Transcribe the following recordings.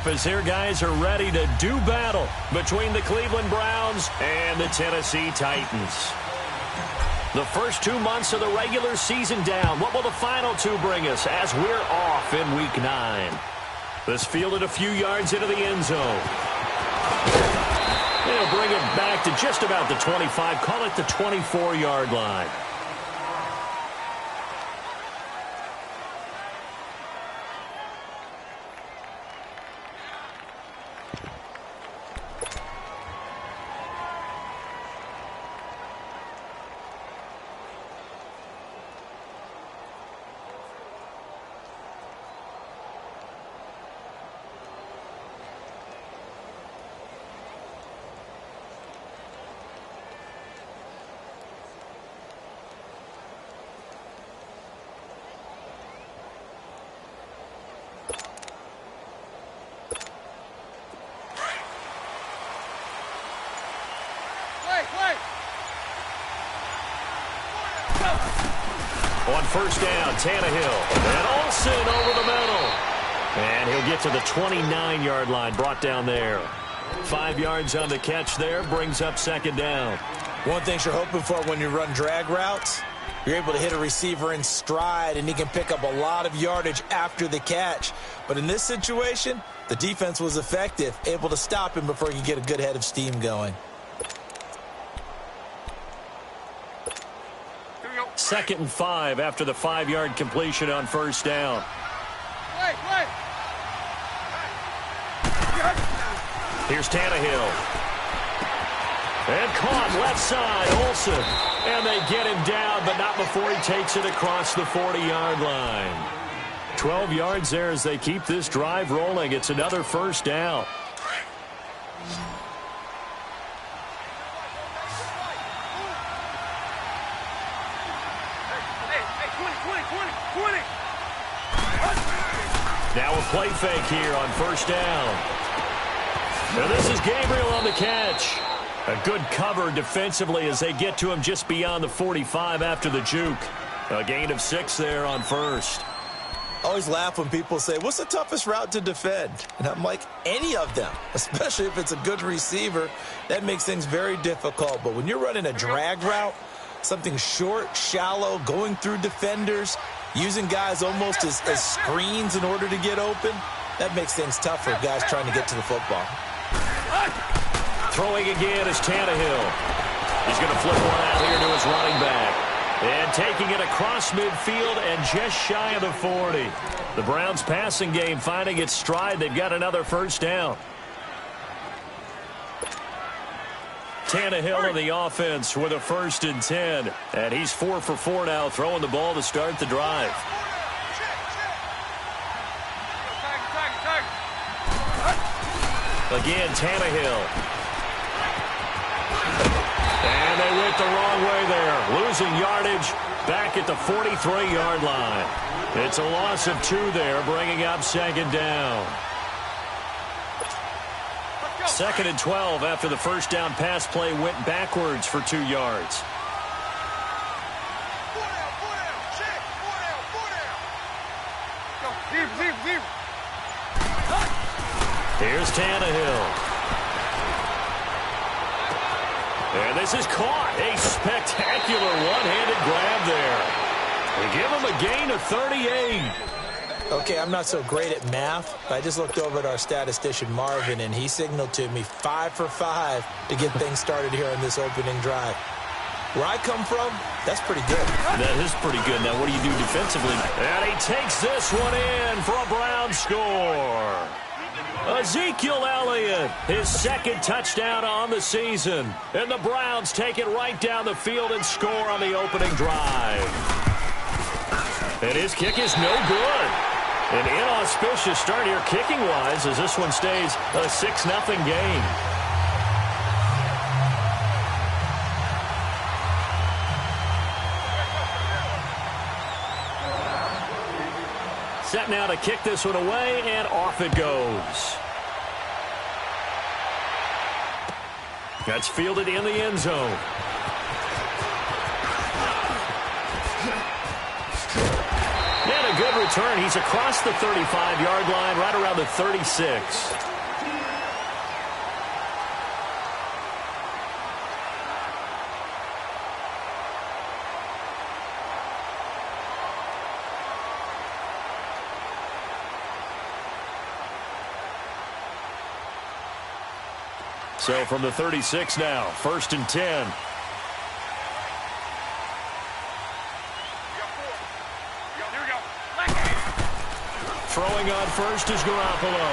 up as their guys are ready to do battle between the Cleveland Browns and the Tennessee Titans. The first 2 months of the regular season down. What will the final two bring us as we're off in Week 9? This fielded a few yards into the end zone. They'll bring it back to just about the 25, call it the 24-yard line. On first down, Tannehill. And Olsen over the middle. And he'll get to the 29-yard line, brought down there. 5 yards on the catch there, brings up second down. One thing you're hoping for when you run drag routes, you're able to hit a receiver in stride, and he can pick up a lot of yardage after the catch. But in this situation, the defense was effective, able to stop him before he could get a good head of steam going. 2nd and 5 after the 5-yard completion on first down. Here's Tannehill. And caught left side, Olsen. And they get him down, but not before he takes it across the 40-yard line. 12 yards there as they keep this drive rolling. It's another first down. Now a play fake here on first down. And this is Gabriel on the catch. A good cover defensively as they get to him just beyond the 45 after the juke. A gain of 6 there on first. I always laugh when people say, what's the toughest route to defend? And I'm like, any of them, especially if it's a good receiver. That makes things very difficult. But when you're running a drag route, something short, shallow, going through defenders, using guys almost as screens in order to get open, that makes things tough for guys trying to get to the football. Throwing again is Tannehill. He's going to flip one out here to his running back. And taking it across midfield and just shy of the 40. The Browns passing game finding its stride. They've got another first down. Tannehill in the offense with a 1st and 10. And he's 4 for 4 now, throwing the ball to start the drive. Again, Tannehill. And they went the wrong way there. Losing yardage back at the 43-yard line. It's a loss of 2 there, bringing up second down. 2nd and 12 after the first down pass play went backwards for 2 yards. Here's Tannehill. And this is caught. A spectacular one-handed grab there. They give him a gain of 38. Okay, I'm not so great at math, but I just looked over at our statistician, Marvin, and he signaled to me 5 for 5 to get things started here on this opening drive. Where I come from, that's pretty good. That is pretty good. Now, what do you do defensively? And he takes this one in for a Browns score. Ezekiel Elliott, his 2nd touchdown on the season. And the Browns take it right down the field and score on the opening drive. And his kick is no good. An inauspicious start here kicking-wise as this one stays a 6-0 game. Set now to kick this one away, and off it goes. That's fielded in the end zone. And a good return return. He's across the 35-yard line, right around the 36. So from the 36 now, 1st and 10. Throwing on first is Garoppolo.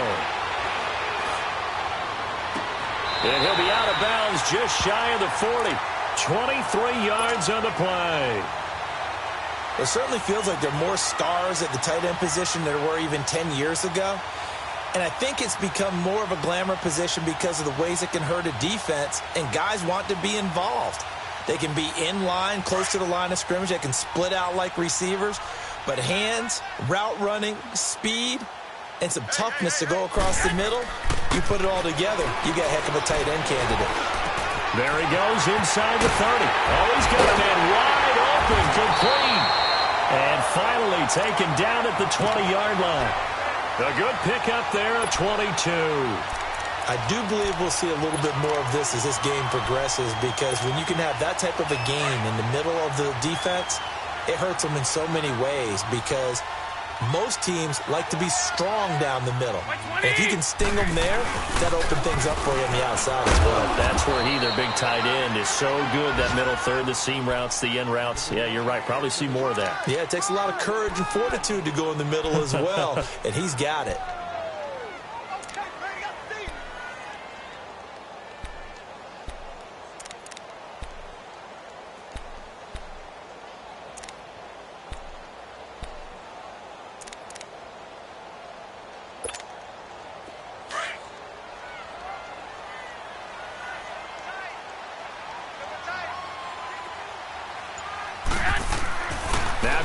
And he'll be out of bounds just shy of the 40. 23 yards on the play. It certainly feels like there are more stars at the tight end position than there were even 10 years ago. And I think it's become more of a glamour position because of the ways it can hurt a defense, and guys want to be involved. They can be in line, close to the line of scrimmage. They can split out like receivers. But hands, route running, speed, and some toughness to go across the middle, you put it all together, you got a heck of a tight end candidate. There he goes inside the 30. Oh, he's got a man wide open, complete. And finally taken down at the 20-yard line. A good pickup there at 22. I do believe we'll see a little bit more of this as this game progresses, because when you can have that type of a game in the middle of the defense, it hurts them in so many ways, because most teams like to be strong down the middle. And if you can sting them there, that opens things up for you on the outside as well. That's where their big tight end, is so good, that middle third, the seam routes, the end routes. Yeah, you're right. Probably see more of that. Yeah, it takes a lot of courage and fortitude to go in the middle as well, and he's got it.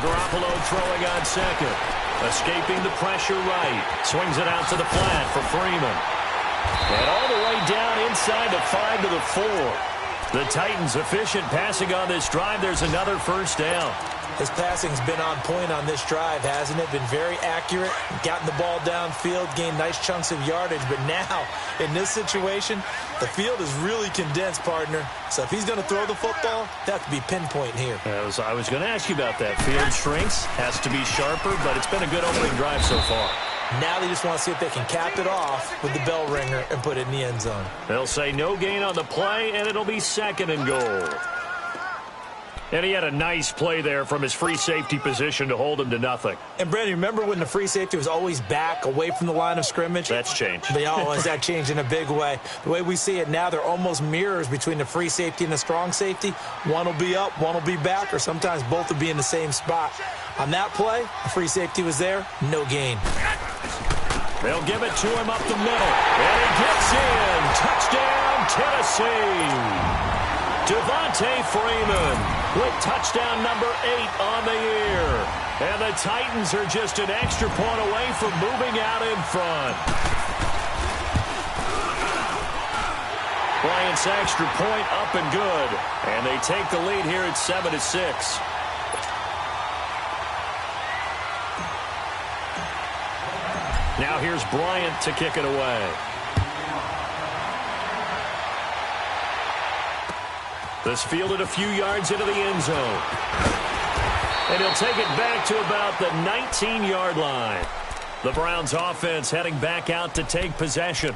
Garoppolo throwing on second. Escaping the pressure right. Swings it out to the flat for Freeman. And all the way down inside the 5 to the 4. The Titans efficient passing on this drive. There's another first down. His passing's been on point on this drive, hasn't it? Been very accurate, gotten the ball downfield, gained nice chunks of yardage. But now, in this situation, the field is really condensed, partner. So if he's going to throw the football, that have to be pinpoint here. I was going to ask you about that. Field shrinks, has to be sharper, but it's been a good opening drive so far. Now they just want to see if they can cap it off with the bell ringer and put it in the end zone. They'll say no gain on the play, and it'll be 2nd and goal. And he had a nice play there from his free safety position to hold him to nothing. And, Brandon, remember when the free safety was always back away from the line of scrimmage? That's changed. That changed in a big way. The way we see it now, they're almost mirrors between the free safety and the strong safety. One will be up, one will be back, or sometimes both will be in the same spot. On that play, the free safety was there, no gain. They'll give it to him up the middle. And he gets in. Touchdown, Tennessee. Devontae Freeman with touchdown number 8 on the year. And the Titans are just an extra point away from moving out in front. Bryant's extra point up and good. And they take the lead here at 7-6. Now here's Bryant to kick it away. This fielded a few yards into the end zone. And he'll take it back to about the 19-yard line. The Browns offense heading back out to take possession.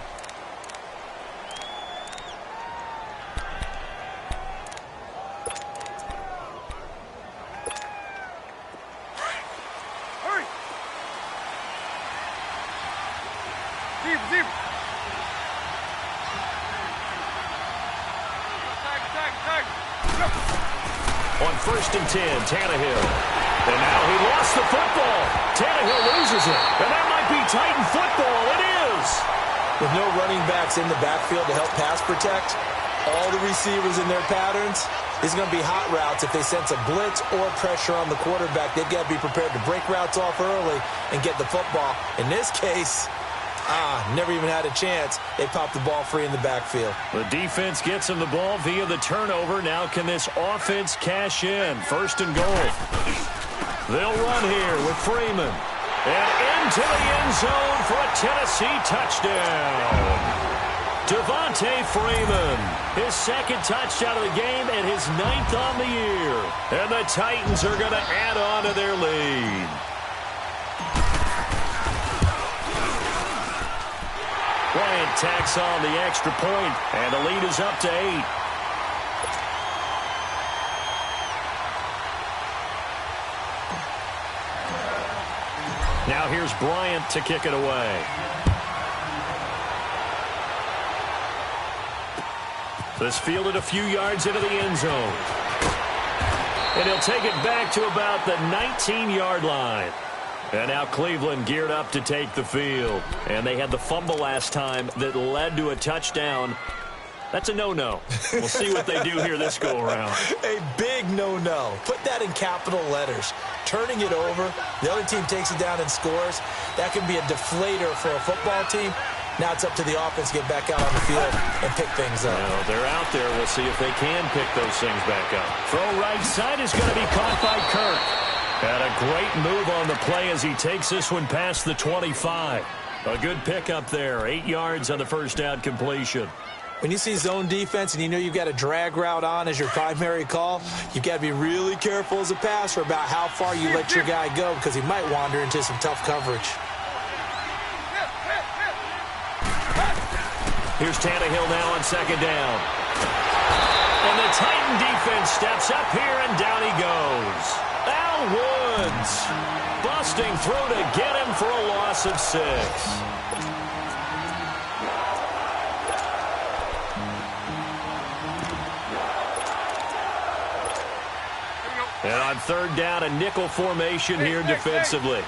On 1st and 10, Tannehill. And now he lost the football. Tannehill loses it. And that might be Titan football. It is. With no running backs in the backfield to help pass protect, all the receivers in their patterns, it's going to be hot routes. If they sense a blitz or pressure on the quarterback, they've got to be prepared to break routes off early and get the football. In this case, never even had a chance. They popped the ball free in the backfield. The defense gets him the ball via the turnover. Now can this offense cash in? 1st and goal. They'll run here with Freeman. And into the end zone for a Tennessee touchdown. Devontae Freeman, his second touchdown of the game and his 9th on the year. And the Titans are going to add on to their lead. Bryant tacks on the extra point, and the lead is up to 8. Now here's Bryant to kick it away. This fielded a few yards into the end zone. And he'll take it back to about the 19-yard line. And now Cleveland geared up to take the field. And they had the fumble last time that led to a touchdown. That's a no-no. We'll see what they do here this go-around. A big no-no. Put that in capital letters. Turning it over, the other team takes it down and scores. That can be a deflator for a football team. Now it's up to the offense to get back out on the field and pick things up. Well, they're out there. We'll see if they can pick those things back up. Throw right side is going to be caught by Kirk. And a great move on the play as he takes this one past the 25. A good pickup there. 8 yards on the first down completion. When you see zone defense and you know you've got a drag route on as your primary call, you've got to be really careful as a passer about how far you let your guy go because he might wander into some tough coverage. Here's Tannehill now on second down. And the Titan defense steps up here, and down he goes. Al Woods busting through to get him for a loss of 6. And on third down, a nickel formation here defensively.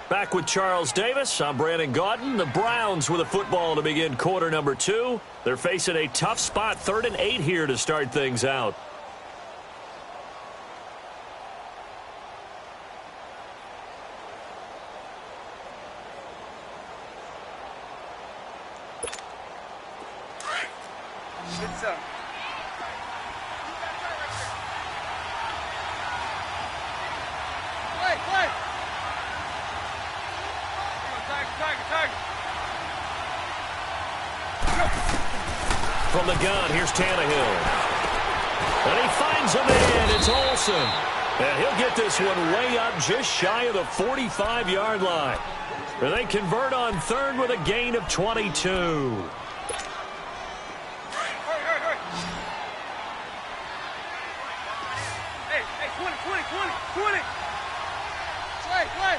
Back with Charles Davis, I'm Brandon Gaudin. The Browns with a football to begin quarter number 2. They're facing a tough spot, 3rd and 8 here to start things out. From the gun, here's Tannehill. And he finds a man. It's Olsen. And he'll get this one way up just shy of the 45-yard line. And they convert on 3rd with a gain of 22. Hey, 20. Play.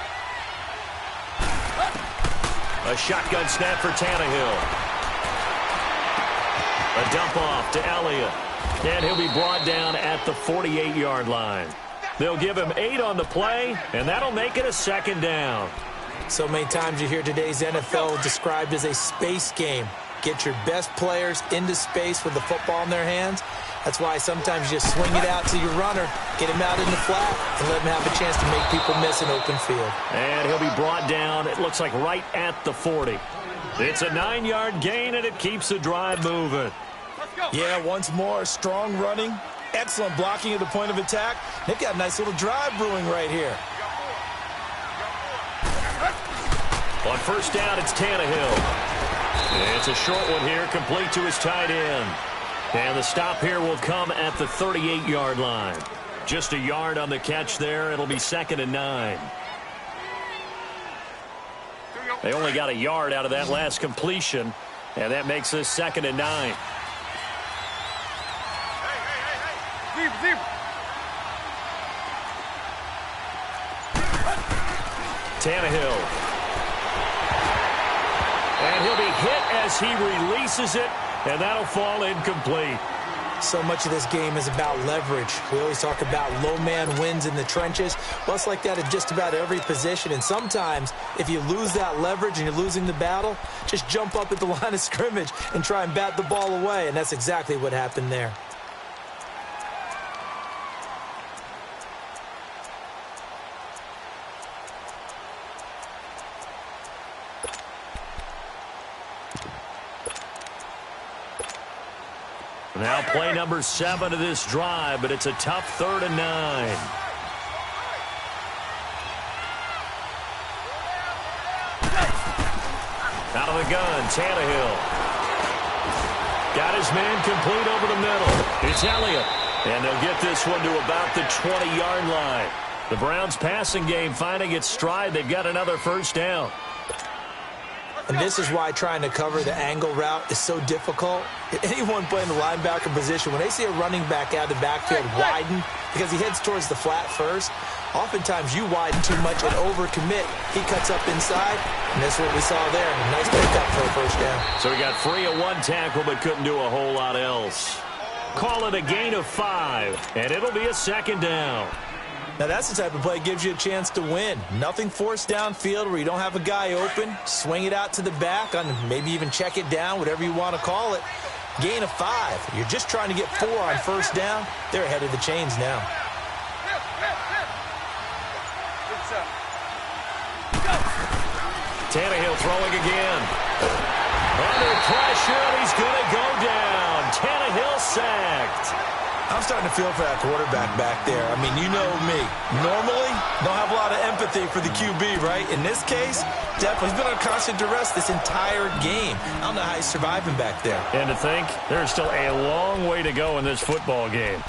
A shotgun snap for Tannehill. A dump off to Elliott. And he'll be brought down at the 48-yard line. They'll give him 8 on the play, and that'll make it a 2nd down. So many times you hear today's NFL described as a space game. Get your best players into space with the football in their hands. That's why sometimes you just swing it out to your runner, get him out in the flat, and let him have a chance to make people miss an open field. And he'll be brought down, it looks like right at the 40. It's a 9-yard gain, and it keeps the drive moving. Yeah, once more, strong running, excellent blocking at the point of attack. They've got a nice little drive brewing right here. On first down, it's Tannehill. It's a short one here, complete to his tight end. And the stop here will come at the 38-yard line. Just a yard on the catch there. It'll be 2nd and 9. They only got a yard out of that last completion, and that makes this 2nd and 9. Tannehill. And he'll be hit as he releases it, and that'll fall incomplete. So much of this game is about leverage. We always talk about low man wins in the trenches. Well, it's like that at just about every position. And sometimes, if you lose that leverage and you're losing the battle, just jump up at the line of scrimmage and try and bat the ball away. And that's exactly what happened there. Now play number 7 of this drive, but it's a tough 3rd and 9. Out of the gun, Tannehill. Got his man complete over the middle. It's Elliott. And they'll get this one to about the 20-yard line. The Browns' passing game finding its stride. They've got another first down. And this is why trying to cover the angle route is so difficult. Anyone playing the linebacker position, when they see a running back out of the backfield widen because he heads towards the flat first, oftentimes you widen too much and overcommit. He cuts up inside, and that's what we saw there. Nice pickup for a first down. So he got free of 1 tackle but couldn't do a whole lot else. Call it a gain of 5, and it'll be a 2nd down. Now, that's the type of play that gives you a chance to win. Nothing forced downfield where you don't have a guy open. Swing it out to the back, on maybe even check it down, whatever you want to call it. Gain of 5. You're just trying to get 4 on first down. They're ahead of the chains now. Tannehill throwing again. Under pressure, and he's going to go down. Tannehill sacked. I'm starting to feel for that quarterback back there. I mean, you know me. Normally, don't have a lot of empathy for the QB, right? In this case, definitely. He's been under constant duress this entire game. I don't know how he's surviving back there. And to think, there's still a long way to go in this football game.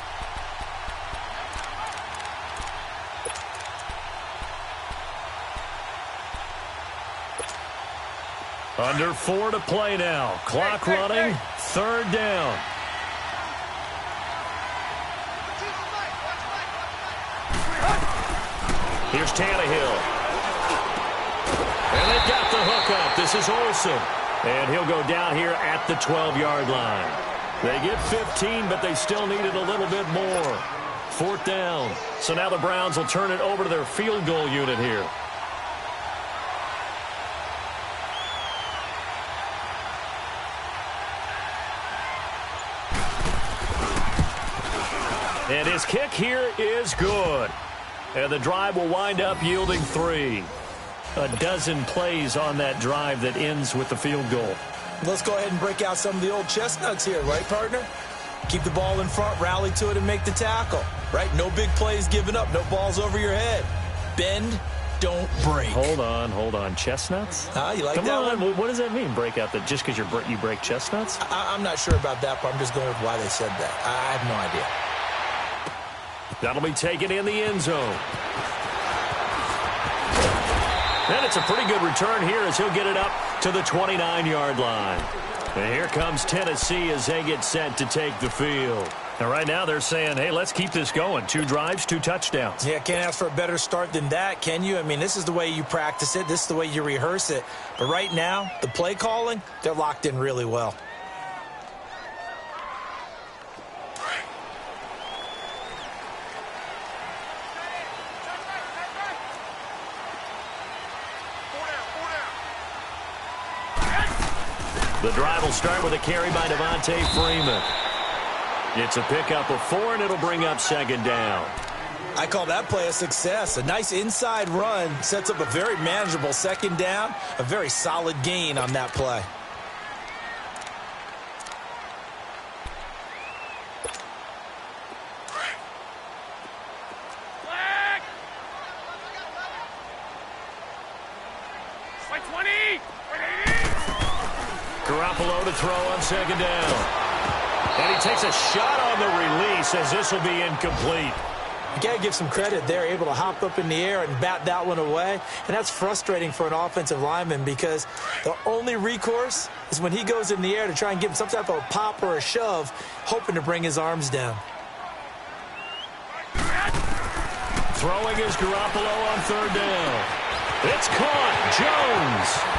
Under 4 to play now. Clock running. 3rd down. Here's Tannehill. And they've got the hook up. This is Olsen. And he'll go down here at the 12-yard line. They get 15, but they still needed a little bit more. 4th down. So now the Browns will turn it over to their field goal unit here. And his kick here is good. And the drive will wind up yielding 3. A dozen plays on that drive that ends with the field goal. Let's go ahead and break out some of the old chestnuts here, right, partner? Keep the ball in front, rally to it, and make the tackle, right? No big plays given up, no balls over your head. Bend, don't break. Hold on. Chestnuts? You like Come that on. one? What does that mean, break out? Just because you break chestnuts? I'm not sure about that, but I'm just going with why they said that. I have no idea. That'll be taken in the end zone. And it's a pretty good return here as he'll get it up to the 29-yard line. And here comes Tennessee as they get set to take the field. And right now they're saying, hey, let's keep this going. 2 drives, 2 touchdowns. Yeah, can't ask for a better start than that, can you? I mean, this is the way you practice it. This is the way you rehearse it. But right now, the play calling, they're locked in really well. The drive will start with a carry by Devontae Freeman. It's a pickup of 4, and it'll bring up 2nd down. I call that play a success. A nice inside run sets up a very manageable 2nd down. A very solid gain on that play. Garoppolo to throw on 2nd down. And he takes a shot on the release as this will be incomplete. You got to give some credit there, able to hop up in the air and bat that one away. And that's frustrating for an offensive lineman because the only recourse is when he goes in the air to try and give him some type of a pop or a shove, hoping to bring his arms down. Throwing is Garoppolo on 3rd down. It's caught. Jones.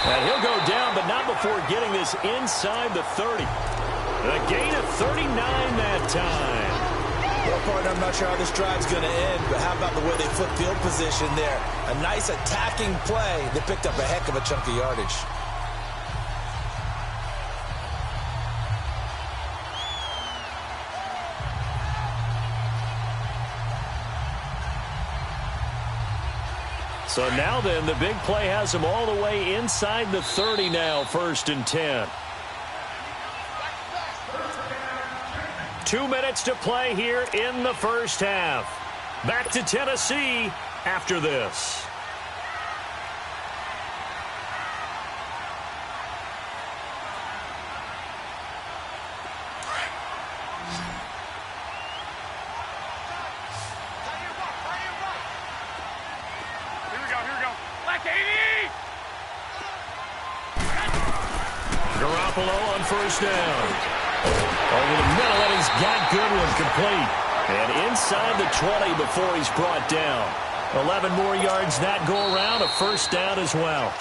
And he'll go down, but not before getting this inside the 30. A gain of 39 that time. Well, partner, I'm not sure how this drive's going to end, but how about the way they flip field position there? A nice attacking play. They picked up a heck of a chunk of yardage. So now then, the big play has him all the way inside the 30 now, 1st and 10. 2 minutes to play here in the first half. Back to Tennessee after this. Garoppolo on first down. Over the middle, and he's got Goodwin complete. And inside the 20 before he's brought down. 11 more yards that go around, a first down as well.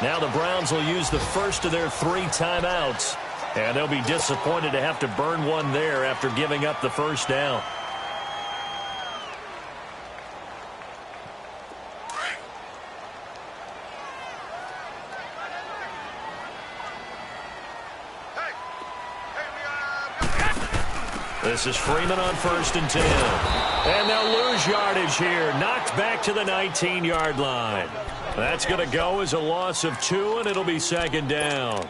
Now the Browns will use the first of their 3 timeouts. And they'll be disappointed to have to burn one there after giving up the first down. This is Freeman on first and 10. And they'll lose yardage here. Knocked back to the 19-yard line. That's going to go as a loss of 2, and it'll be second down.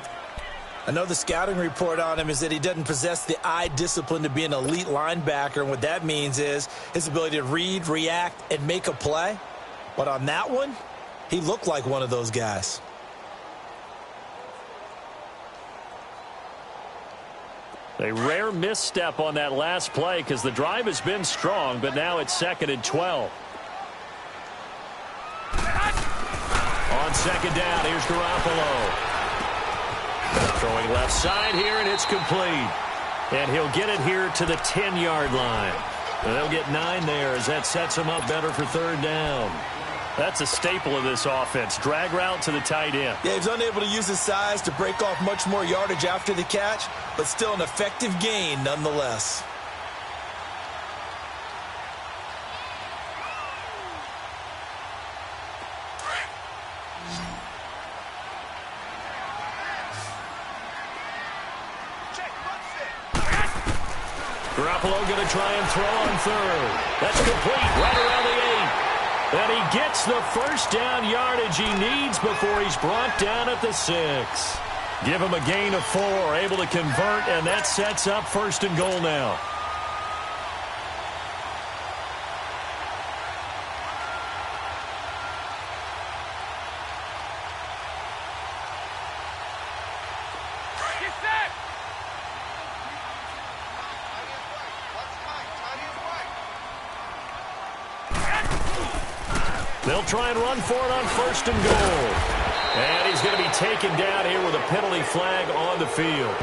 I know the scouting report on him is that he doesn't possess the eye discipline to be an elite linebacker. And what that means is his ability to read, react, and make a play. But on that one, he looked like one of those guys. A rare misstep on that last play because the drive has been strong, but now it's second and 12. On second down, here's Garoppolo. Throwing left side here, and it's complete. And he'll get it here to the 10-yard line. And they'll get 9 there as that sets him up better for third down. That's a staple of this offense. Drag route to the tight end. Yeah, he's unable to use his size to break off much more yardage after the catch, but still an effective gain nonetheless. Garoppolo going to try and throw on third. That's complete right around the 8. And he gets the first down yardage he needs before he's brought down at the 6. Give him a gain of 4, able to convert, and that sets up first and goal now. They'll try and run for it on first and goal. And he's going to be taken down here with a penalty flag on the field.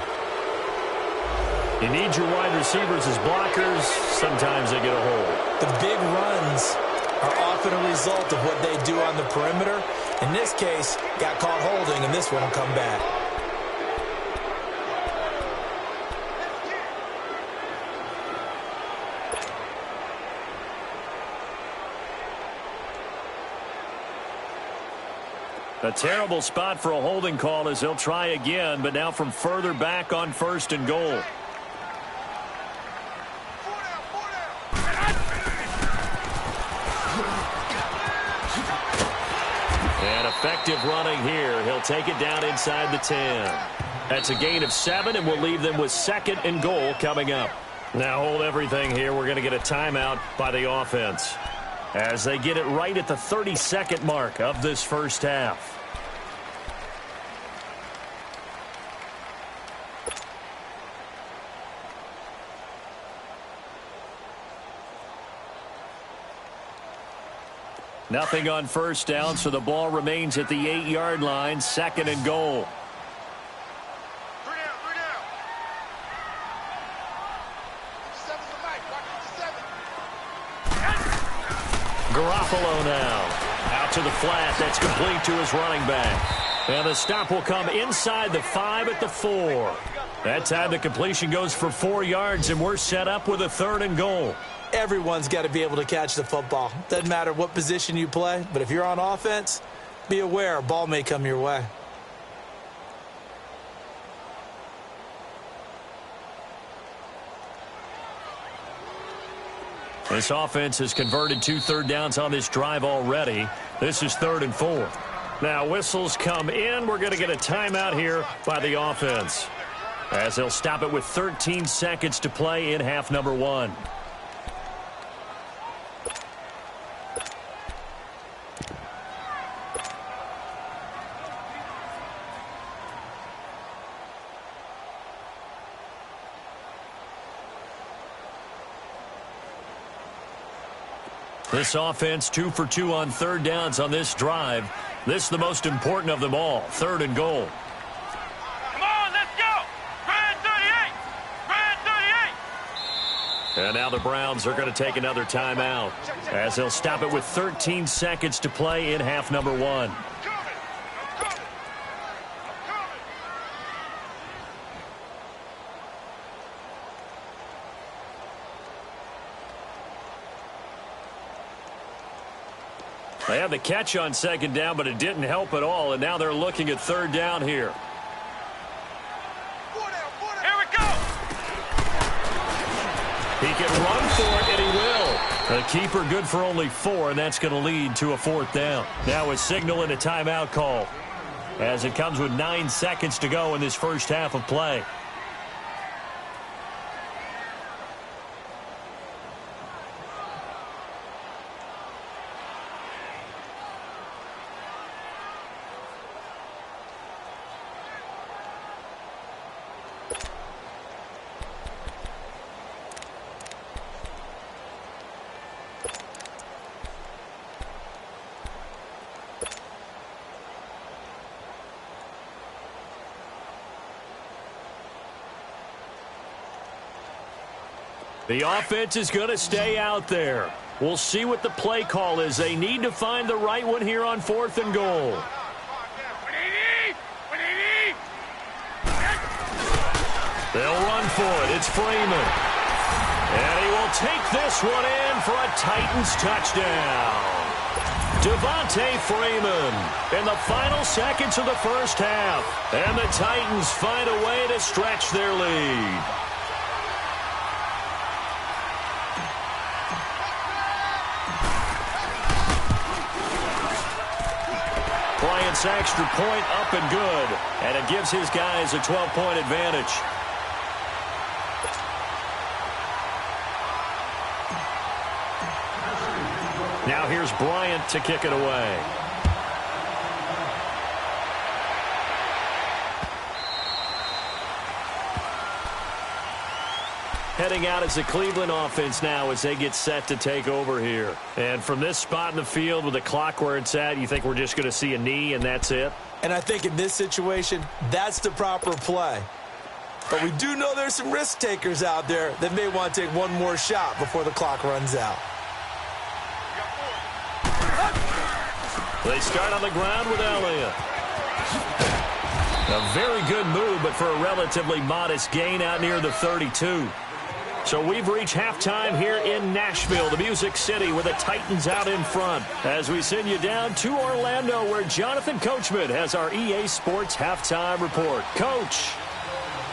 You need your wide receivers as blockers. Sometimes they get a hold. The big runs are often a result of what they do on the perimeter. In this case, got caught holding, and this one will come back. A terrible spot for a holding call as they'll try again, but now from further back on first and goal. And effective running here. He'll take it down inside the 10. That's a gain of 7, and we'll leave them with second and goal coming up. Now hold everything here. We're going to get a timeout by the offense as they get it right at the 32nd mark of this first half. Nothing on first down, so the ball remains at the 8-yard line, second and goal. Garoppolo now. Out to the flat. That's complete to his running back. And the stop will come inside the 5 at the 4. That time the completion goes for 4 yards, and we're set up with a third and goal. Everyone's got to be able to catch the football. Doesn't matter what position you play, but if you're on offense, be aware a ball may come your way. This offense has converted 2 third downs on this drive already. This is 3rd and 4. Now whistles come in. We're going to get a timeout here by the offense. as they'll stop it with 13 seconds to play in half number one. This offense 2 for 2 on third downs on this drive. This is the most important of them all, 3rd and goal. Come on, let's go! Brand 38! Brand 38! And now the Browns are going to take another timeout as they'll stop it with 13 seconds to play in half number one. They have the catch on 2nd down, but it didn't help at all, and now they're looking at 3rd down here. Here we go! He can run for it, and he will. The keeper good for only 4, and that's going to lead to a 4th down. Now a signal and a timeout call as it comes with 9 seconds to go in this first half of play. The offense is going to stay out there. We'll see what the play call is. They need to find the right one here on 4th and goal. They'll run for it. It's Freeman. And he will take this one in for a Titans touchdown. Devontae Freeman in the final seconds of the first half. And the Titans find a way to stretch their lead. Bryant's extra point up and good, and it gives his guys a 12-point advantage. Now here's Bryant to kick it away. Heading out as the Cleveland offense now as they get set to take over here. And from this spot in the field with the clock where it's at, you think we're just going to see a knee and that's it? And I think in this situation, that's the proper play. But we do know there's some risk takers out there that may want to take one more shot before the clock runs out. They start on the ground with Elliott. A very good move, but for a relatively modest gain out near the 32. So we've reached halftime here in Nashville, the Music City, with the Titans out in front. As we send you down to Orlando, where Jonathan Coachman has our EA Sports halftime report. Coach,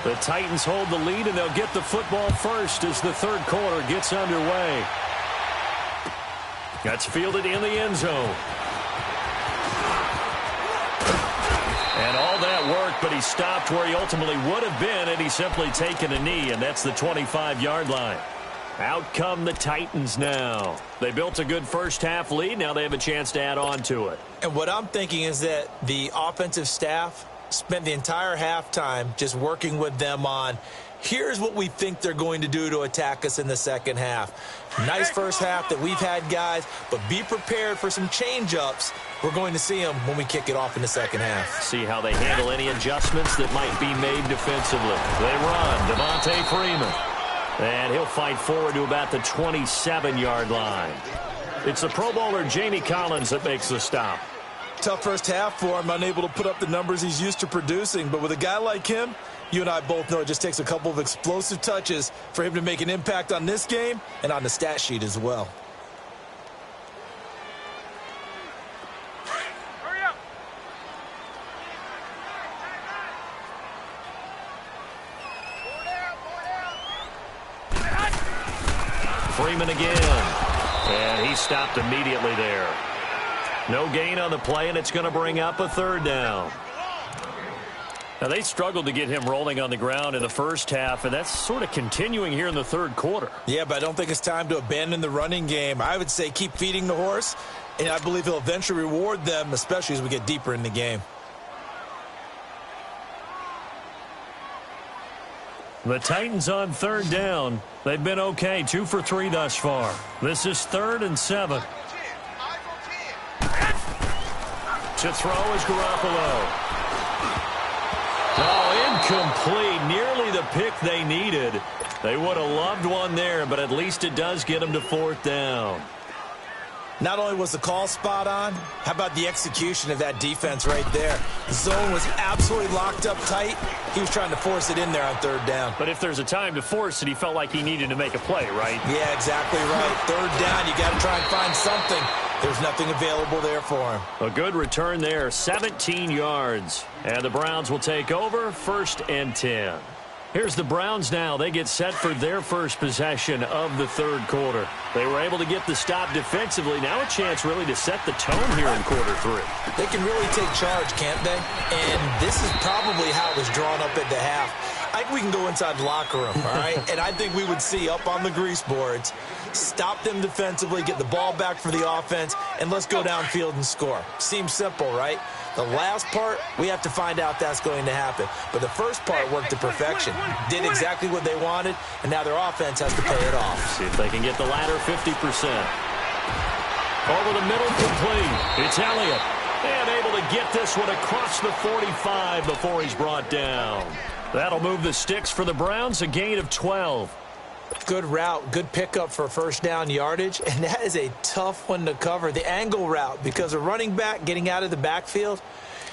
the Titans hold the lead, and they'll get the football first as the third quarter gets underway. That's fielded in the end zone. And all that work, but he stopped where he ultimately would have been, and he's simply taken a knee, and that's the 25-yard line. Out come the Titans now. They built a good first-half lead. Now they have a chance to add on to it. And what I'm thinking is that the offensive staff spent the entire halftime just working with them on, here's what we think they're going to do to attack us in the second half. Nice first half that we've had, guys, but be prepared for some change-ups. We're going to see them when we kick it off in the second half. See how they handle any adjustments that might be made defensively. They run. Devontae Freeman. And he'll fight forward to about the 27-yard line. It's the Pro Bowler Jamie Collins that makes the stop. Tough first half for him, unable to put up the numbers he's used to producing. But with a guy like him, you and I both know it just takes a couple of explosive touches for him to make an impact on this game and on the stat sheet as well. Freeman again. And he stopped immediately there. No gain on the play, and it's going to bring up a third down. Now, they struggled to get him rolling on the ground in the first half, and that's sort of continuing here in the third quarter. Yeah, but I don't think it's time to abandon the running game. I would say keep feeding the horse, and I believe he'll eventually reward them, especially as we get deeper in the game. The Titans on third down. They've been okay, 2 for 3 thus far. This is 3rd and 7. To throw is Garoppolo. Oh, incomplete. Nearly the pick they needed. They would have loved one there, but at least it does get them to 4th down. Not only was the call spot on, how about the execution of that defense right there? The zone was absolutely locked up tight. He was trying to force it in there on 3rd down. But if there's a time to force it, he felt like he needed to make a play, right? Yeah, exactly right. 3rd down, you got to try and find something. There's nothing available there for him. A good return there, 17 yards. And the Browns will take over, 1st and 10. Here's the Browns now. They get set for their first possession of the third quarter. They were able to get the stop defensively. Now a chance really to set the tone here in quarter 3. They can really take charge, can't they? And this is probably how it was drawn up at the half. I think we can go inside the locker room, all right? And I think we would see up on the grease boards, stop them defensively, get the ball back for the offense, and let's go downfield and score. Seems simple, right? The last part, we have to find out that's going to happen. But the first part worked to perfection. Did exactly what they wanted, and now their offense has to pay it off. See if they can get the latter 50%. Over the middle, complete. It's Elliott. And able to get this one across the 45 before he's brought down. That'll move the sticks for the Browns, a gain of 12. Good route, good pickup for first down yardage, and that is a tough one to cover. The angle route, because a running back getting out of the backfield,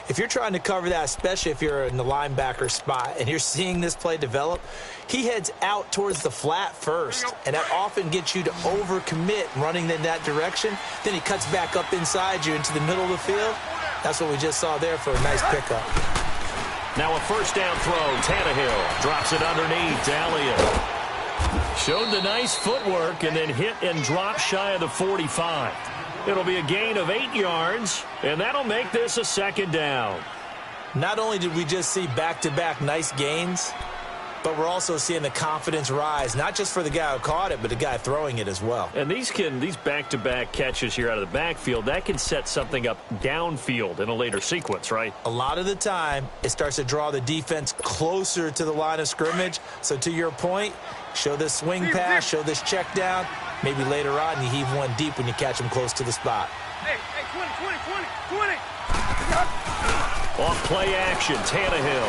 if you're trying to cover that, especially if you're in the linebacker spot and you're seeing this play develop, he heads out towards the flat first, and that often gets you to overcommit running in that direction. Then he cuts back up inside you into the middle of the field. That's what we just saw there for a nice pickup. Now a first down throw. Tannehill drops it underneath to Elliott. Showed the nice footwork and then hit and dropped shy of the 45. It'll be a gain of 8 yards, and that'll make this a 2nd down. Not only did we just see back-to-back nice gains, but we're also seeing the confidence rise, not just for the guy who caught it, but the guy throwing it as well. And these back-to-back catches here out of the backfield, that can set something up downfield in a later sequence, right? A lot of the time, it starts to draw the defense closer to the line of scrimmage. So to your point, show this swing pass, show this check down. Maybe later on you heave one deep when you catch them close to the spot. Hey, 20. Off play action, Tannehill.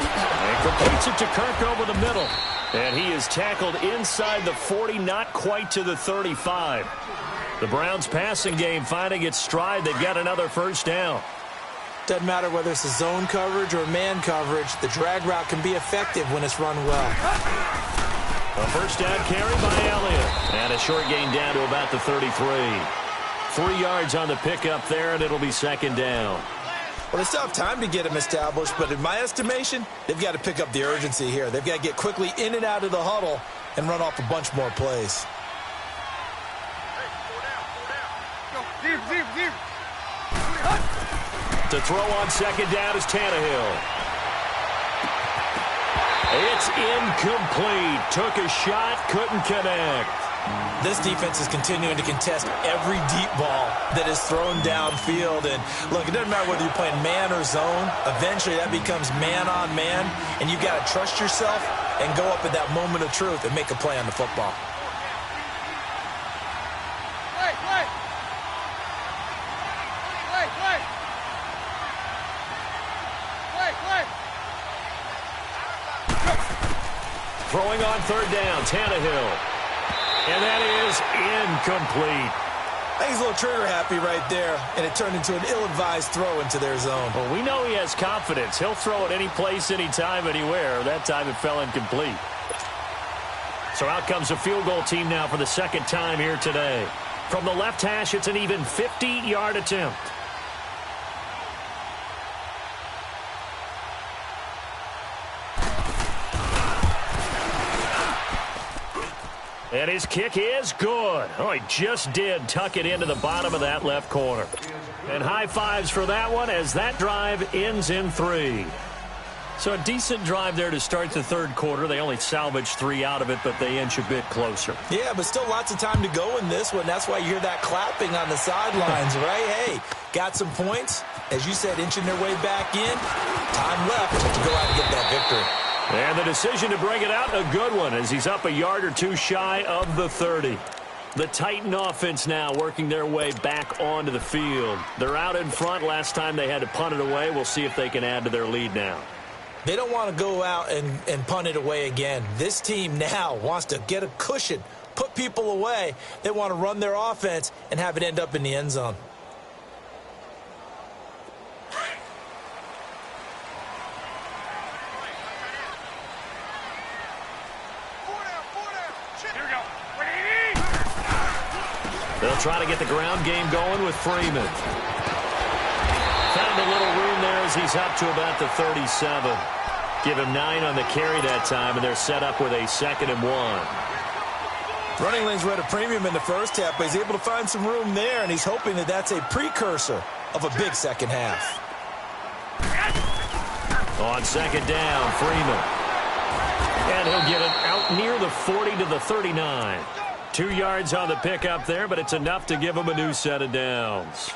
And completes it to Kirk over the middle. And he is tackled inside the 40, not quite to the 35. The Browns passing game finding its stride. They've got another first down. Doesn't matter whether it's a zone coverage or man coverage. The drag route can be effective when it's run well. A first down carry by Elliott. And a short gain down to about the 33. 3 yards on the pickup there, and it'll be 2nd down. Well, they still have time to get him established, but in my estimation, they've got to pick up the urgency here. They've got to get quickly in and out of the huddle and run off a bunch more plays. To throw on 2nd down is Tannehill. It's incomplete. Took a shot, couldn't connect. This defense is continuing to contest every deep ball that is thrown downfield. And look, it doesn't matter whether you're playing man or zone. Eventually that becomes man on man, and you've got to trust yourself and go up at that moment of truth and make a play on the football. Throwing on 3rd down, Tannehill. And that is incomplete. I think he's a little trigger happy right there, and it turned into an ill-advised throw into their zone. Well, we know he has confidence. He'll throw it any place, anytime, anywhere. That time it fell incomplete. So out comes a field goal team now for the 2nd time here today. From the left hash, it's an even 50-yard attempt. And his kick is good. Oh, he just did tuck it into the bottom of that left corner. And high fives for that one as that drive ends in 3. So a decent drive there to start the third quarter. They only salvaged 3 out of it, but they inch a bit closer. Yeah, but still lots of time to go in this one. That's why you hear that clapping on the sidelines, right? Hey, got some points. As you said, inching their way back in. Time left to go out and get that victory. And the decision to bring it out, a good one, as he's up a yard or two shy of the 30. The Titan offense now working their way back onto the field. They're out in front. Last time they had to punt it away. We'll see if they can add to their lead now. They don't want to go out and punt it away again. This team now wants to get a cushion, put people away. They want to run their offense and have it end up in the end zone. They'll try to get the ground game going with Freeman. Found a little room there as he's up to about the 37. Give him 9 on the carry that time, and they're set up with a 2nd and 1. Running lanes were at a premium in the first half, but he's able to find some room there, and he's hoping that that's a precursor of a big second half. On 2nd down, Freeman. And he'll get it out near the 40 to the 39. 2 yards on the pickup there, but it's enough to give him a new set of downs.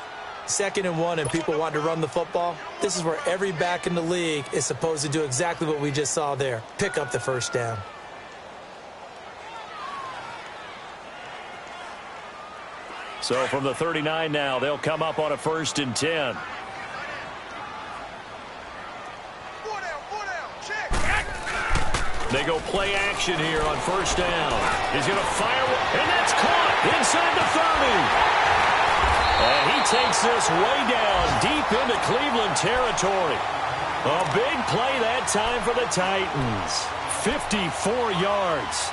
2nd and 1, and people want to run the football. This is where every back in the league is supposed to do exactly what we just saw there. Pick up the first down. So from the 39 now, they'll come up on a 1st and 10. They go play action here on 1st down. He's going to fire, and that's caught inside the 30. And he takes this way down deep into Cleveland territory. A big play that time for the Titans. 54 yards.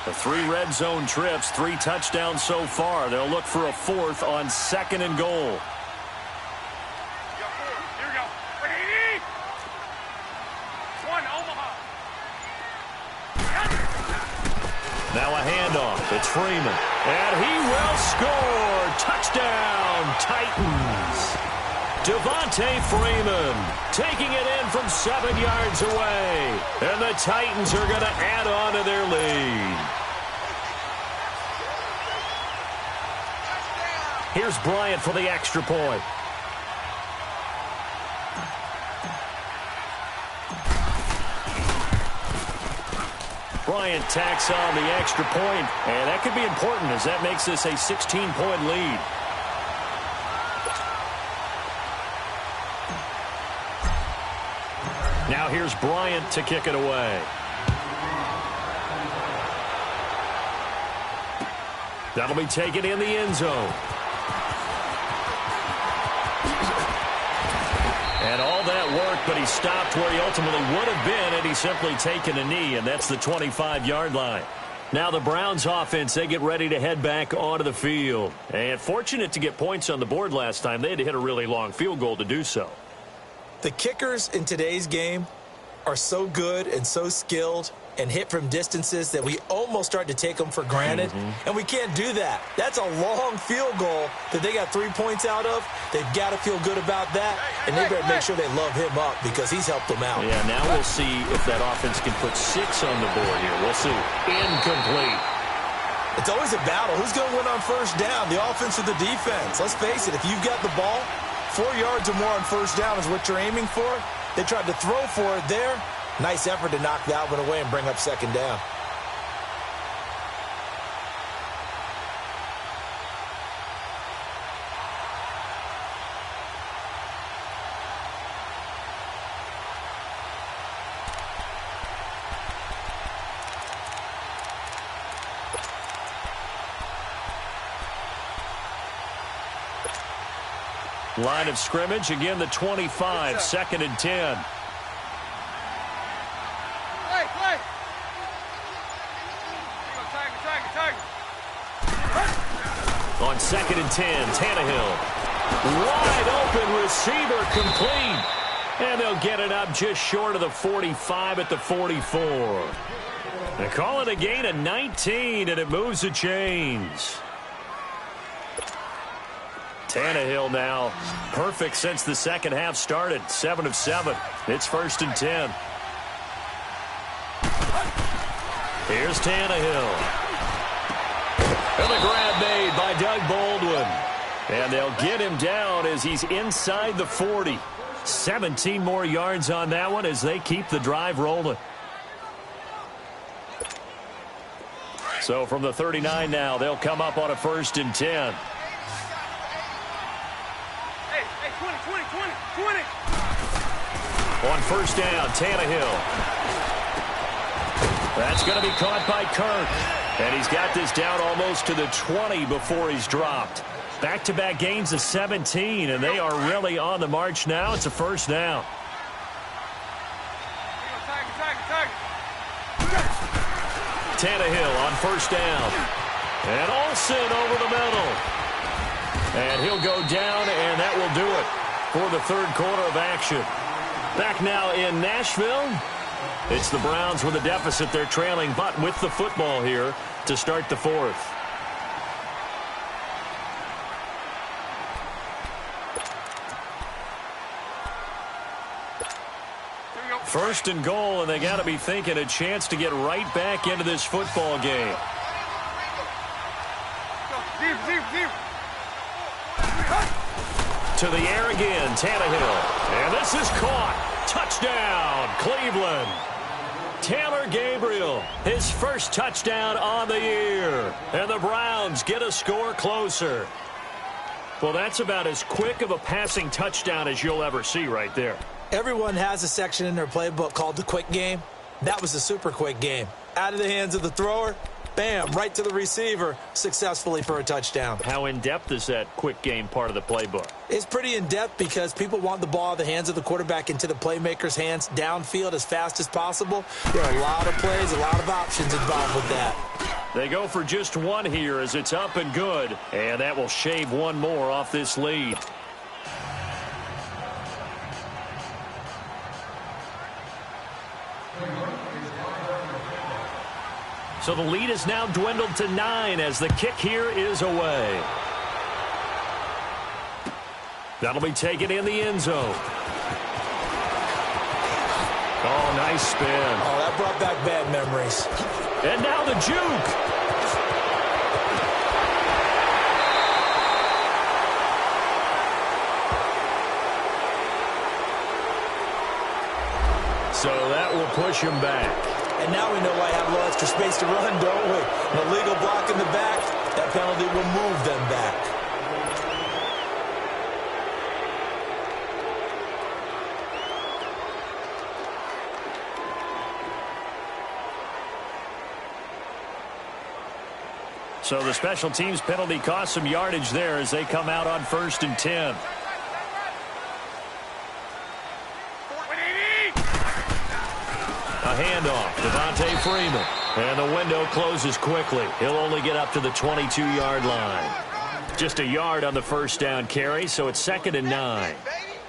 The 3 red zone trips, 3 touchdowns so far. They'll look for a 4th on 2nd and goal. Here we go. Ready? 1, Omaha. Now a handoff. It's Freeman. And he will score. Touchdown, Titans. Devontae Freeman taking it in from 7 yards away. And the Titans are going to add on to their lead. Here's Bryant for the extra point. Bryant tacks on the extra point, and that could be important as that makes this a 16-point lead. Now here's Bryant to kick it away. That'll be taken in the end zone. And all that work, but he stopped where he ultimately would have been had he simply taken a knee, and that's the 25-yard line. Now the Browns offense, they get ready to head back onto the field. And fortunate to get points on the board last time. They had to hit a really long field goal to do so. The kickers in today's game are so good and so skilled and hit from distances that we almost start to take them for granted. And we can't do that. That's a long field goal that they got 3 points out of. They've got to feel good about that, and they better make sure they love him up because he's helped them out. Yeah, now we'll see if that offense can put 6 on the board here. We'll see. Incomplete. It's always a battle. Who's going to win on 1st down, the offense or the defense? Let's face it, if you've got the ball, 4 yards or more on 1st down is what you're aiming for. They tried to throw for it there. Nice effort to knock that one away and bring up 2nd down. Line of scrimmage, again the 25, 2nd and 10. Play. On 2nd and 10, Tannehill. Wide open receiver, complete. And they'll get it up just short of the 45 at the 44. They call it a gain of 19, and it moves the chains. Tannehill now perfect since the second half started. 7 of 7. It's 1st and 10. Here's Tannehill. And the grab made by Doug Baldwin. And they'll get him down as he's inside the 40. 17 more yards on that one as they keep the drive rolling. So from the 39 now, they'll come up on a 1st and 10. Hey, 20. On 1st down, Tannehill. That's going to be caught by Kirk. And he's got this down almost to the 20 before he's dropped. Back-to-back gains of 17, and they are really on the march now. It's a 1st down. Tannehill on 1st down. And Olsen over the middle. And he'll go down, and that will do it for the 3rd quarter of action. Back now in Nashville. It's the Browns with a deficit. They're trailing, but with the football here to start the 4th. First and goal, and they got to be thinking a chance to get right back into this football game. To the air again, Tannehill. And this is caught. Touchdown, Cleveland. Taylor Gabriel, his 1st touchdown on the year. And the Browns get a score closer. Well, that's about as quick of a passing touchdown as you'll ever see right there. Everyone has a section in their playbook called the quick game. That was a super quick game. Out of the hands of the thrower, bam, right to the receiver, successfully for a touchdown. How in-depth is that quick game part of the playbook? It's pretty in-depth because people want the ball out of the hands of the quarterback into the playmaker's hands downfield as fast as possible. There are a lot of plays, a lot of options involved with that. They go for just one here as it's up and good, and that will shave one more off this lead. So the lead is now dwindled to 9 as the kick here is away. That'll be taken in the end zone. Oh, nice spin. Oh, that brought back bad memories. And now the juke. So that will push him back. And now we know why I have a little extra space to run, don't we? An illegal block in the back, that penalty will move them back. So the special teams penalty cost some yardage there as they come out on 1st and 10. A handoff, Devontae Freeman. And the window closes quickly. He'll only get up to the 22-yard line. Just a yard on the 1st down carry, so it's 2nd and 9.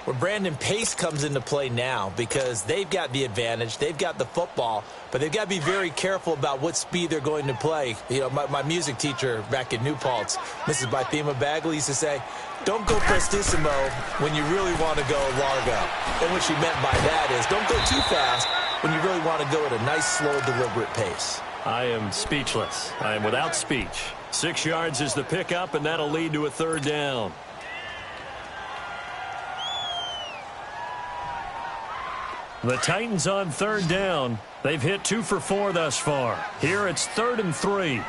Well, Brandon, pace comes into play now because they've got the advantage. They've got the football, but they've got to be very careful about what speed they're going to play. You know, my music teacher back in New Paltz, Mrs. Bythema Bagley, used to say, don't go prestissimo when you really want to go largo. And what she meant by that is don't go too fast when you really want to go at a nice, slow, deliberate pace. I am speechless. I am without speech. 6 yards is the pickup, and that'll lead to a 3rd down. The Titans on 3rd down. They've hit 2 for 4 thus far. Here it's 3rd and 3.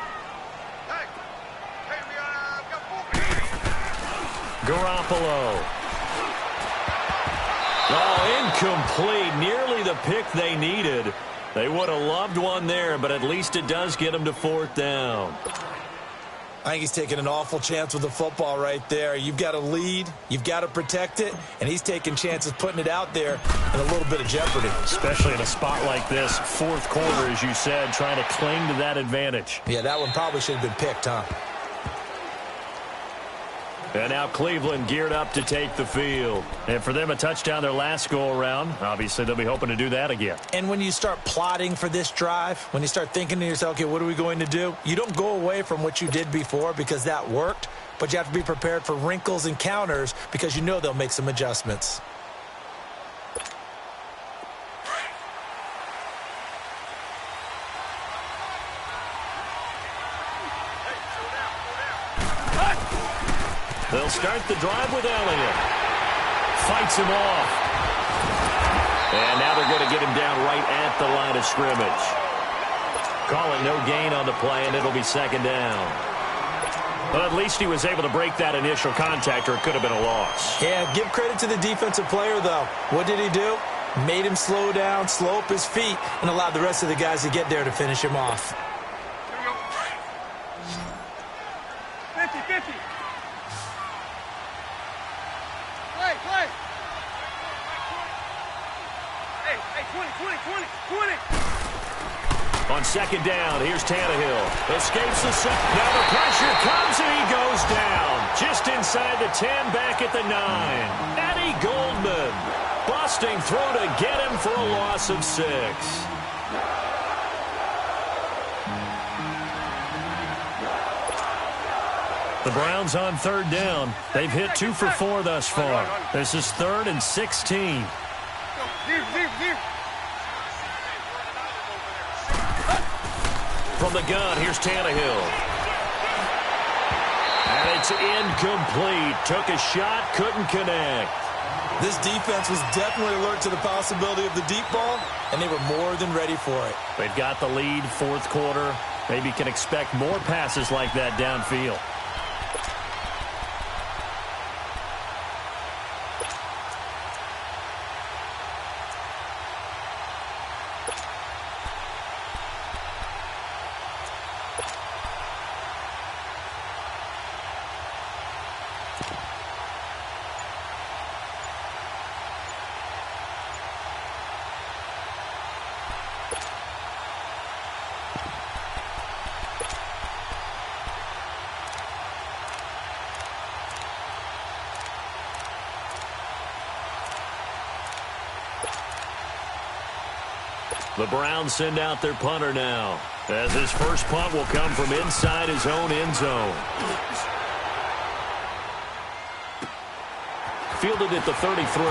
Garoppolo. Oh, incomplete. Nearly the pick they needed. They would have loved one there, but at least it does get them to 4th down. I think he's taking an awful chance with the football right there. You've got to lead, you've got to protect it, and he's taking chances putting it out there in a little bit of jeopardy. Especially in a spot like this, 4th quarter, as you said, trying to cling to that advantage. Yeah, that one probably should have been picked, huh? And now Cleveland geared up to take the field. And for them, a touchdown their last go-around. Obviously, they'll be hoping to do that again. And when you start plotting for this drive, when you start thinking to yourself, okay, what are we going to do? You don't go away from what you did before because that worked, but you have to be prepared for wrinkles and counters because you know they'll make some adjustments. They'll start the drive with Elliott. Fights him off. And now they're going to get him down right at the line of scrimmage. Calling no gain on the play, and it'll be second down. But at least he was able to break that initial contact, or it could have been a loss. Yeah, give credit to the defensive player, though. What did he do? Made him slow down, slow up his feet, and allowed the rest of the guys to get there to finish him off. 50-50. Play. Hey, 20. On second down, here's Tannehill. Escapes the sack. Now the pressure comes, and he goes down. Just inside the 10, back at the 9. Eddie Goldman busting through to get him for a loss of 6. The Browns on third down. They've hit 2 for 4 thus far. This is 3rd and 16. From the gun, here's Tannehill. And it's incomplete. Took a shot, couldn't connect. This defense was definitely alert to the possibility of the deep ball, and they were more than ready for it. They've got the lead, fourth quarter. Maybe can expect more passes like that downfield. The Browns send out their punter now, as his first punt will come from inside his own end zone. Fielded at the 33.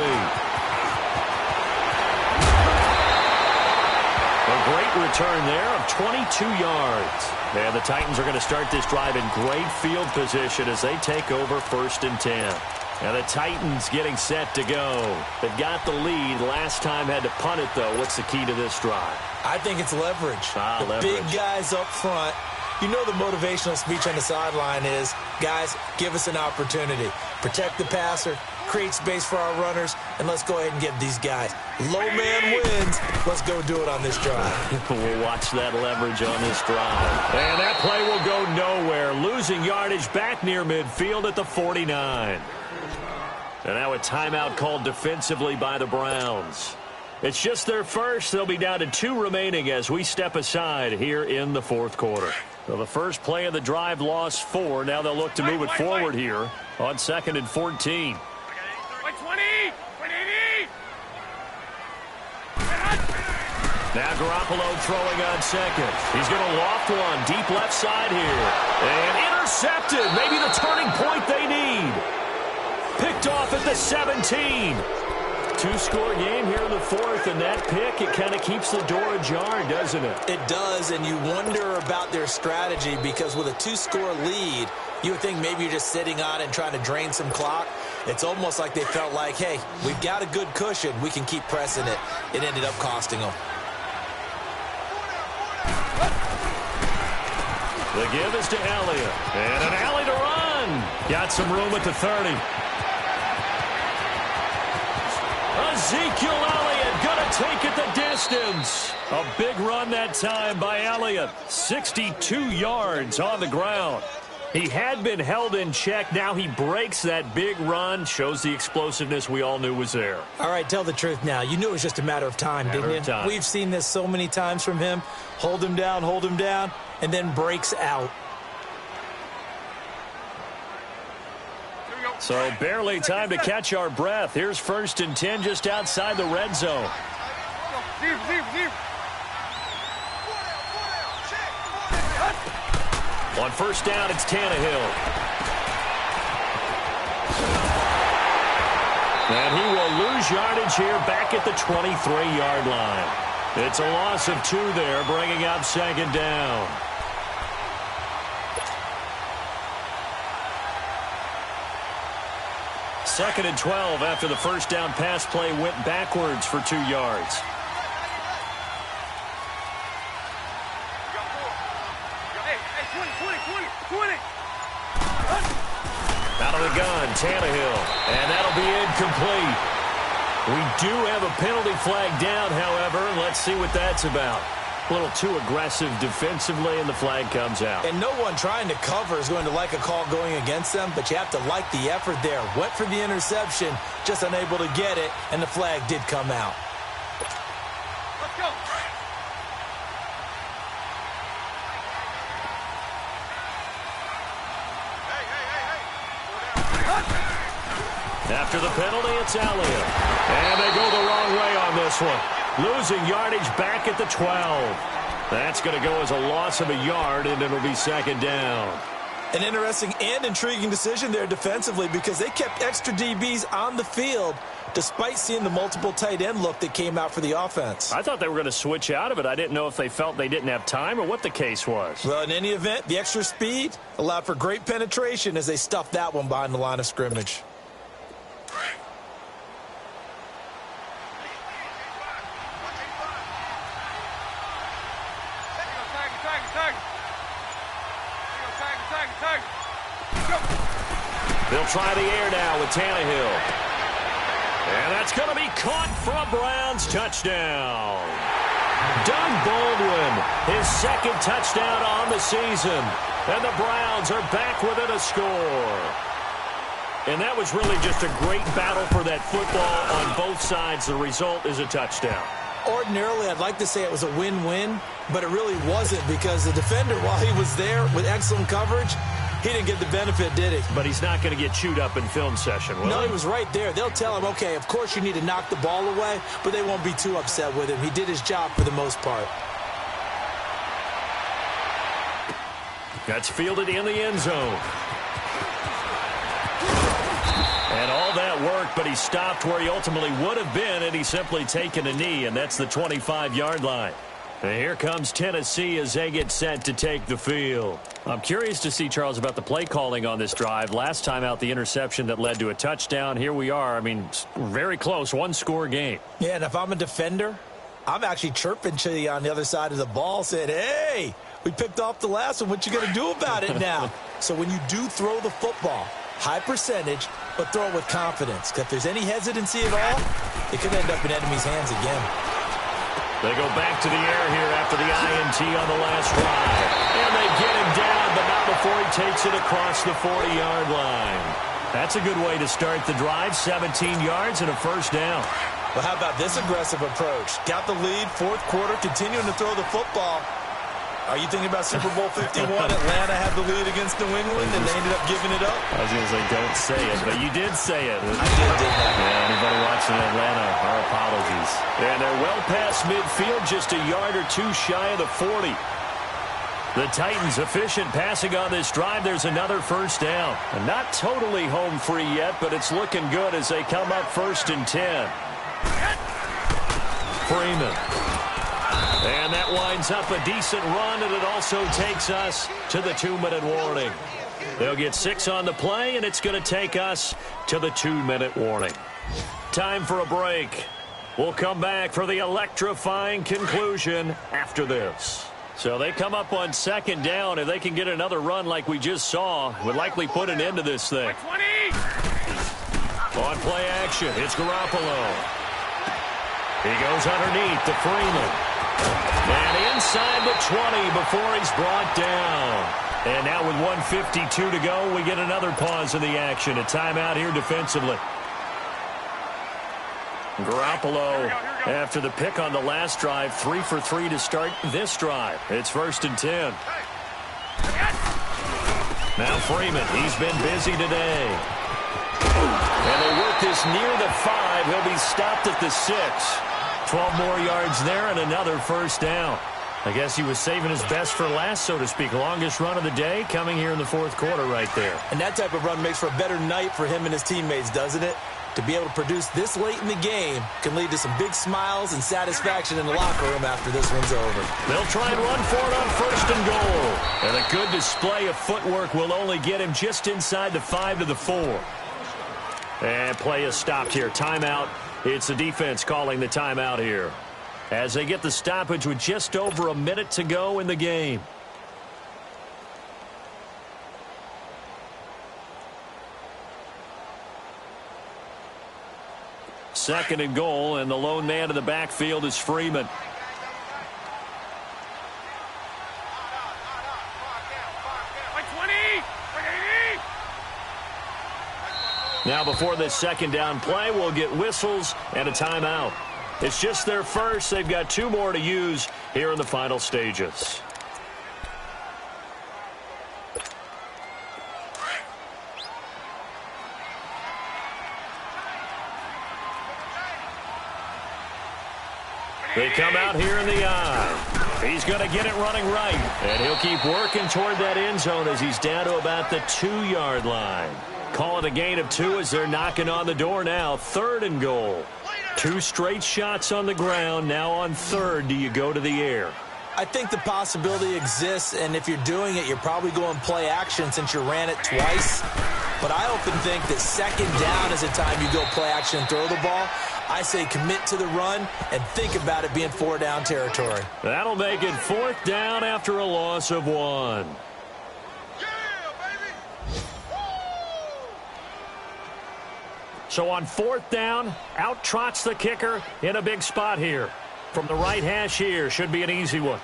A great return there of 22 yards. And the Titans are going to start this drive in great field position as they take over 1st and 10. Now the Titans getting set to go. They've got the lead. Last time had to punt it, though. What's the key to this drive? I think it's leverage. Leverage. Big guys up front. You know the motivational speech on the sideline is, guys, give us an opportunity. Protect the passer, create space for our runners, and let's go ahead and get these guys. Low man wins. Let's go do it on this drive. We'll watch that leverage on this drive. And that play will go nowhere. Losing yardage back near midfield at the 49. And now a timeout called defensively by the Browns. It's just their first. They'll be down to 2 remaining as we step aside here in the fourth quarter. So the first play of the drive lost 4. Now they'll look to move it forward here on 2nd and 14. 20. Now Garoppolo throwing on second. He's going to loft one deep left side here. And intercepted. Maybe the turning point they need. Picked off at the 17. 2-score game here in the fourth, and that pick, it kind of keeps the door ajar, doesn't it? It does, and you wonder about their strategy because with a 2-score lead, you would think maybe you're just sitting on and trying to drain some clock. It's almost like they felt like, hey, we've got a good cushion. We can keep pressing it. It ended up costing them. The give is to Elliott. And an alley to run. Got some room at the 30. Ezekiel Elliott going to take it the distance. A big run that time by Elliott. 62 yards on the ground. He had been held in check. Now he breaks that big run. Shows the explosiveness we all knew was there. All right, tell the truth now. You knew it was just a matter of time, didn't you? Time. We've seen this so many times from him. Hold him down, and then breaks out. So barely time to catch our breath. Here's 1st and 10 just outside the red zone. On 1st down, it's Tannehill. And he will lose yardage here back at the 23-yard line. It's a loss of 2 there, bringing up 2nd down. Second and 12 after the 1st down pass play went backwards for 2 yards. Out of the gun, Tannehill, and that'll be incomplete. We do have a penalty flag down, however. Let's see what that's about. A little too aggressive defensively, and the flag comes out. And no one trying to cover is going to like a call going against them, but you have to like the effort there. Went for the interception, just unable to get it, and the flag did come out. Let's go. After the penalty, it's Elliott. And they go the wrong way on this one. Losing yardage back at the 12. That's going to go as a loss of a yard, and it'll be 2nd down. An interesting and intriguing decision there defensively because they kept extra DBs on the field despite seeing the multiple tight end look that came out for the offense. I thought they were going to switch out of it. I didn't know if they felt they didn't have time or what the case was. Well, in any event, the extra speed allowed for great penetration as they stuffed that one behind the line of scrimmage. They'll try the air now with Tannehill. And that's going to be caught for a Browns touchdown. Doug Baldwin, his 2nd touchdown on the season. And the Browns are back within a score. And that was really just a great battle for that football on both sides. The result is a touchdown. Ordinarily, I'd like to say it was a win-win, but it really wasn't because the defender, while he was there with excellent coverage, he didn't get the benefit, did he? But he's not going to get chewed up in film session, will he? No, he was right there. They'll tell him, okay, of course you need to knock the ball away, but they won't be too upset with him. He did his job for the most part. That's fielded in the end zone. And all that work, but he stopped where he ultimately would have been, and he's simply taken a knee, and that's the 25-yard line. And here comes Tennessee as they get set to take the field. I'm curious to see, Charles, about the play calling on this drive. Last time out, the interception that led to a touchdown. Here we are. I mean, very close, one-score game. Yeah, and if I'm a defender, I'm actually chirping to you on the other side of the ball, saying, hey, we picked off the last one. What you going to do about it now? So when you do throw the football, high percentage, but throw it with confidence. Because if there's any hesitancy at all, it could end up in enemy's hands again. They go back to the air here after the INT on the last drive. And they get him down, but not before he takes it across the 40-yard line. That's a good way to start the drive. 17 yards and a 1st down. Well, how about this aggressive approach? Got the lead, 4th quarter, continuing to throw the football. Are you thinking about Super Bowl 51? Atlanta had the lead against New England, and they ended up giving it up? I was going to say, don't say it, but you did say it. I did that. Yeah, anybody watching Atlanta, our apologies. And they're well past midfield, just a yard or two shy of the 40. The Titans efficient passing on this drive. There's another 1st down. And not totally home free yet, but it's looking good as they come up 1st and 10. Freeman. And that winds up a decent run, and it also takes us to the 2-minute warning. They'll get 6 on the play, and it's going to take us to the 2-minute warning. Time for a break. We'll come back for the electrifying conclusion after this. So they come up on 2nd down. If they can get another run like we just saw, would likely put an end to this thing. 20. On play action, it's Garoppolo. He goes underneath to Freeman. And inside the 20 before he's brought down. And now with 1:52 to go, we get another pause in the action. A timeout here defensively. Garoppolo, after the pick on the last drive, 3 for 3 to start this drive. It's 1st and 10. Now Freeman, he's been busy today. And they work this near the 5. He'll be stopped at the 6. 12 more yards there and another first down. I guess he was saving his best for last, so to speak. Longest run of the day coming here in the fourth quarter right there. And that type of run makes for a better night for him and his teammates, doesn't it? To be able to produce this late in the game can lead to some big smiles and satisfaction in the locker room after this one's over. They'll try and run for it on first and goal. And a good display of footwork will only get him just inside the 5 to the 4. And play is stopped here. Timeout. It's the defense calling the timeout here, as they get the stoppage with just over a minute to go in the game. Second and goal, and the lone man in the backfield is Freeman. Now before this second down play, we'll get whistles and a timeout. It's just their first. They've got 2 more to use here in the final stages. They come out here in the eye. He's going to get it running right. And he'll keep working toward that end zone as he's down to about the 2-yard line. Call it a gain of 2 as they're knocking on the door now. Third and goal. 2 straight shots on the ground. Now on third, do you go to the air? I think the possibility exists, and if you're doing it, you're probably going play action since you ran it twice. But I often think that second down is the time you go play action and throw the ball. I say commit to the run and think about it being 4-down territory. That'll make it 4th down after a loss of 1. So on 4th down, out trots the kicker in a big spot here. From the right hash here, should be an easy one.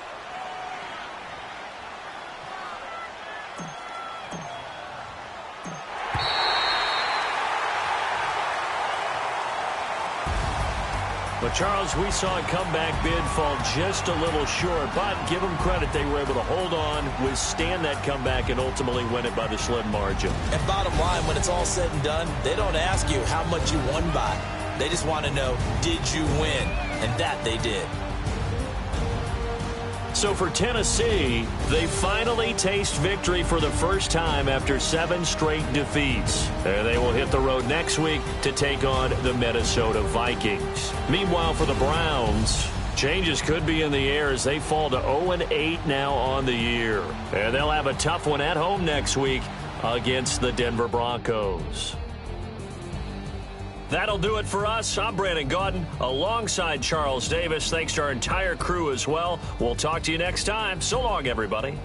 But, Charles, we saw a comeback bid fall just a little short, but give them credit, they were able to hold on, withstand that comeback, and ultimately win it by the slim margin. And bottom line, when it's all said and done, they don't ask you how much you won by. They just want to know, did you win? And that they did. So for Tennessee, they finally taste victory for the first time after 7 straight defeats. And they will hit the road next week to take on the Minnesota Vikings. Meanwhile, for the Browns, changes could be in the air as they fall to 0-8 now on the year. And they'll have a tough one at home next week against the Denver Broncos. That'll do it for us. I'm Brandon Gaudin alongside Charles Davis. Thanks to our entire crew as well. We'll talk to you next time. So long, everybody.